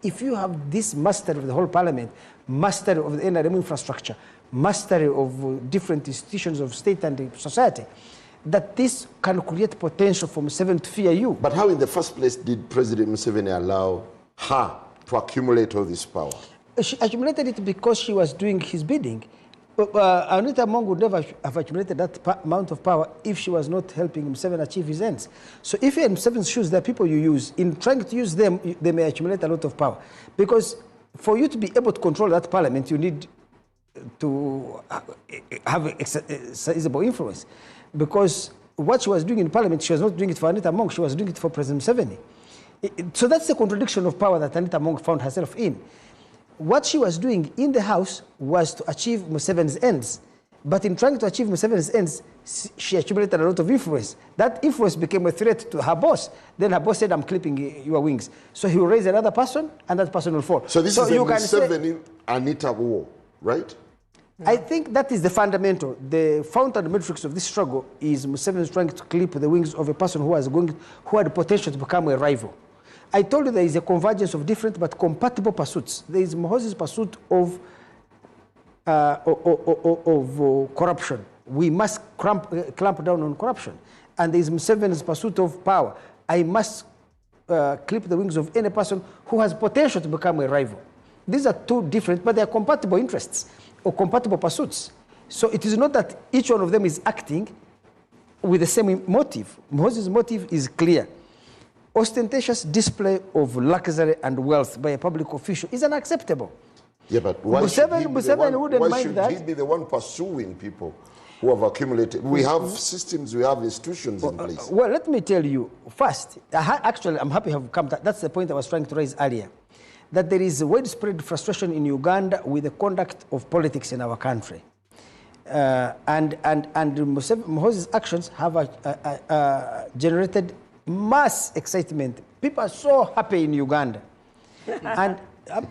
If you have this mastery of the whole parliament, mastery of the NRM infrastructure, mastery of different institutions of state and society, that this can create potential for Museveni to fear you. But how in the first place did President Museveni allow her to accumulate all this power? She accumulated it because she was doing his bidding. Anita Among would never have accumulated that amount of power if she was not helping Museveni achieve his ends. So if you're in Museveni's shoes, there are people you use. In trying to use them, they may accumulate a lot of power. Because for you to be able to control that parliament, you need to have a sizable influence. Because what she was doing in parliament, she was not doing it for Anita Among, she was doing it for President Museveni. So that's the contradiction of power that Anita Among found herself in. What she was doing in the house was to achieve Museveni's ends. But in trying to achieve Museveni's ends, she accumulated a lot of influence. That influence became a threat to her boss. Then her boss said, I'm clipping your wings. So he will raise another person, and that person will fall. So this is a Museveni-Anita war, right? I think that is the fundamental. The fountain matrix of this struggle is Museveni trying to clip the wings of a person who had potential to become a rival. I told you there is a convergence of different but compatible pursuits. There is Muhoozi's pursuit of corruption. We must clamp down on corruption. And there is Museveni's pursuit of power. I must clip the wings of any person who has potential to become a rival. These are two different, but they are compatible interests or compatible pursuits. So it is not that each one of them is acting with the same motive. Muhoozi's motive is clear. Ostentatious display of luxury and wealth by a public official is unacceptable. Yeah, but why should he be the one pursuing people who have accumulated? We have systems, we have institutions in place. Well, let me tell you, first, actually, I'm happy you have come to that. That's the point I was trying to raise earlier, that there is widespread frustration in Uganda with the conduct of politics in our country. And Muhoozi's actions have generated mass excitement. People are so happy in Uganda. And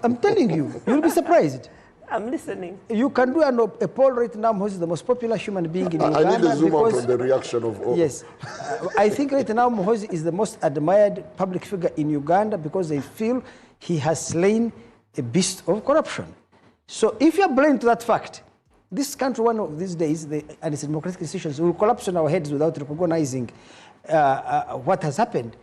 I'm telling you, you'll be surprised. I'm listening. You can do a poll right now. Muhoozi is the most popular human being in Uganda. I need to zoom out on the reaction of all. Yes. I think right now Muhoozi is the most admired public figure in Uganda because they feel he has slain a beast of corruption. So if you're blind to that fact, this country one of these days, and its democratic institutions will collapse on our heads without recognizing what has happened.